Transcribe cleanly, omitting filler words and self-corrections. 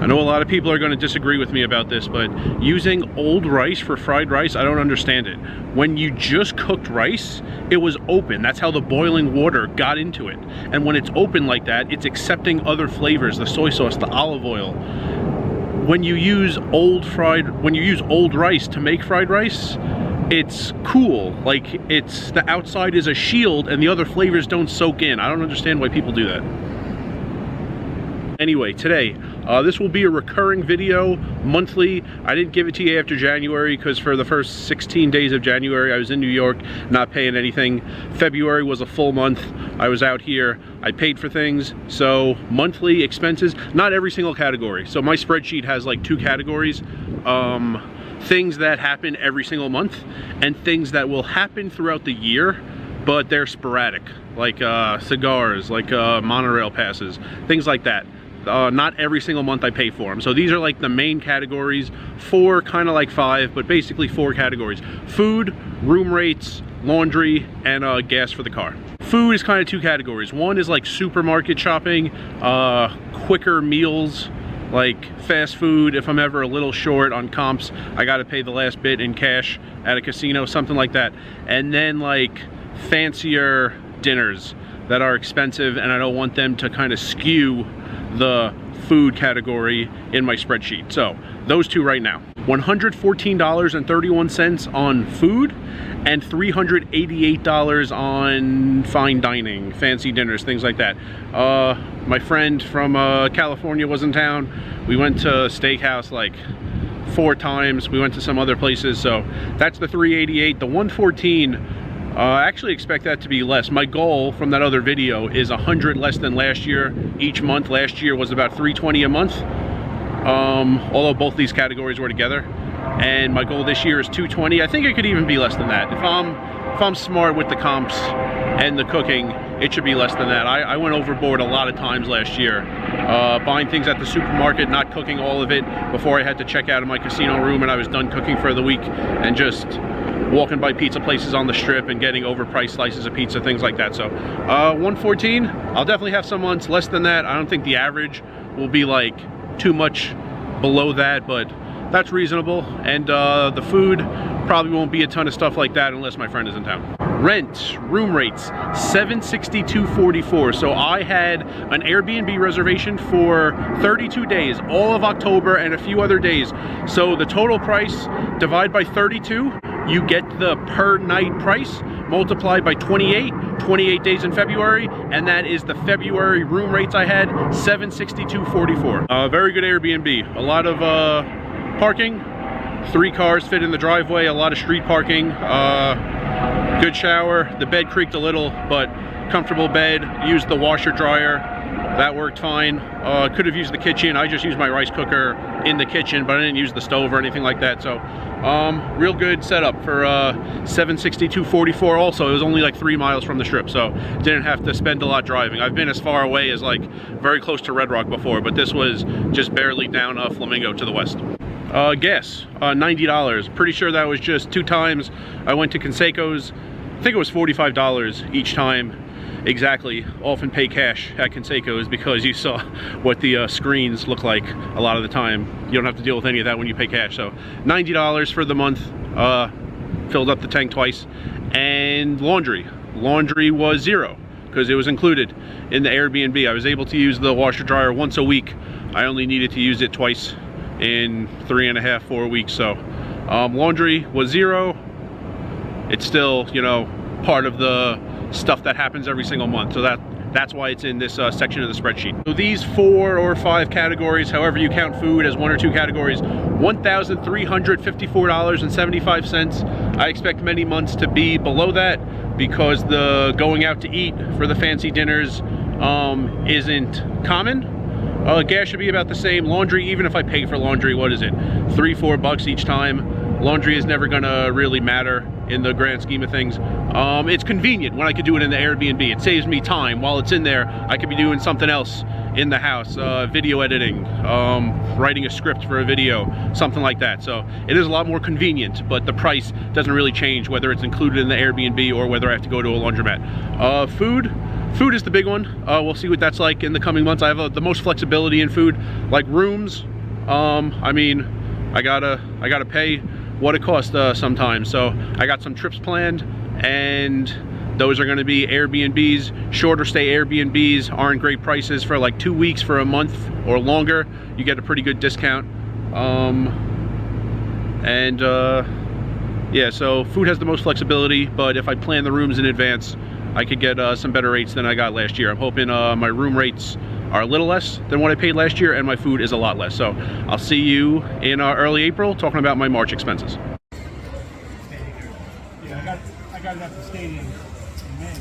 know a lot of people are going to disagree with me about this, but using old rice for fried rice, I don't understand it. When you just cooked rice, it was open. That's how the boiling water got into it. And when it's open like that, it's accepting other flavors, the soy sauce, the olive oil. When you use old rice to make fried rice, it's cool. Like, it's, the outside is a shield and the other flavors don't soak in. I don't understand why people do that. Anyway, today, this will be a recurring video, monthly. I didn't give it to you after January because for the first 16 days of January, I was in New York, not paying anything. February was a full month. I was out here. I paid for things. So monthly expenses, not every single category. So my spreadsheet has like 2 categories. Things that happen every single month and things that will happen throughout the year, but they're sporadic, like cigars, like monorail passes, things like that. Not every single month I pay for them. So these are like the main categories, 4, kind of like 5, but basically 4 categories: food, room rates, laundry, and gas for the car. Food is kind of 2 categories. One is like supermarket shopping, quicker meals, like fast food. If I'm ever a little short on comps, I gotta pay the last bit in cash at a casino, something like that. And then like fancier dinners that are expensive, and I don't want them to kind of skew the food category in my spreadsheet. So those 2 right now. $114.31 on food and $388 on fine dining, fancy dinners, things like that. My friend from California was in town. We went to a steakhouse like 4 times. We went to some other places, so that's the $388. The $114, I actually expect that to be less. My goal from that other video is 100 less than last year each month. Last year was about $320 a month, although both these categories were together. And my goal this year is $220. I think it could even be less than that. If I'm smart with the comps and the cooking, it should be less than that. I went overboard a lot of times last year, buying things at the supermarket, not cooking all of it before I had to check out of my casino room and I was done cooking for the week, and just walking by pizza places on the strip and getting overpriced slices of pizza, things like that. So $114, I'll definitely have some months less than that. I don't think the average will be like too much below that, but that's reasonable. And the food probably won't be a ton of stuff like that unless my friend is in town. Rent, room rates, $762.44. So I had an Airbnb reservation for 32 days, all of October and a few other days. So the total price, divide by 32, you get the per night price, multiplied by 28 days in February, and that is the February room rates I had, $762.44. Very good Airbnb. A lot of parking, 3 cars fit in the driveway, a lot of street parking, good shower. The bed creaked a little, but comfortable bed. Used the washer dryer, that worked fine. Could have used the kitchen. I just used my rice cooker in the kitchen, but I didn't use the stove or anything like that. So real good setup for $762.44. Also, it was only like 3 miles from the strip, so didn't have to spend a lot driving. I've been as far away as like very close to Red Rock before, but this was just barely down Flamingo to the west. Gas, $90. Pretty sure that was just 2 times I went to Canseco's. I think it was $45 each time. Exactly. Often pay cash at Canseco's because you saw what the screens look like a lot of the time. You don't have to deal with any of that when you pay cash. So $90 for the month. Filled up the tank twice. And laundry was $0 because it was included in the Airbnb. I was able to use the washer dryer once a week. I only needed to use it twice in 3.5, 4 weeks. So laundry was $0. It's still, you know, part of the stuff that happens every single month. So that's why it's in this section of the spreadsheet. So these 4 or 5 categories, however you count food as 1 or 2 categories, $1,354.75. I expect many months to be below that because the going out to eat for the fancy dinners isn't common. Gas should be about the same. Laundry, even if I pay for laundry, what is it? $3-4 bucks each time. Laundry is never gonna really matter in the grand scheme of things. It's convenient when I could do it in the Airbnb. It saves me time. While it's in there, I could be doing something else in the house, video editing, writing a script for a video, something like that. So it is a lot more convenient, but the price doesn't really change whether it's included in the Airbnb or whether I have to go to a laundromat. Food is the big one. We'll see what that's like in the coming months. I have the most flexibility in food. Like rooms, I mean, I gotta pay what it costs sometimes. So I got some trips planned, and those are going to be Airbnbs. Shorter stay Airbnbs aren't great prices. For like 2 weeks, for a month or longer, you get a pretty good discount. Yeah, so food has the most flexibility, but if I plan the rooms in advance, I could get some better rates than I got last year. I'm hoping my room rates are a little less than what I paid last year, and my food is a lot less. So I'll see you in early April talking about my March expenses. Yeah, I got it at the stadium in May.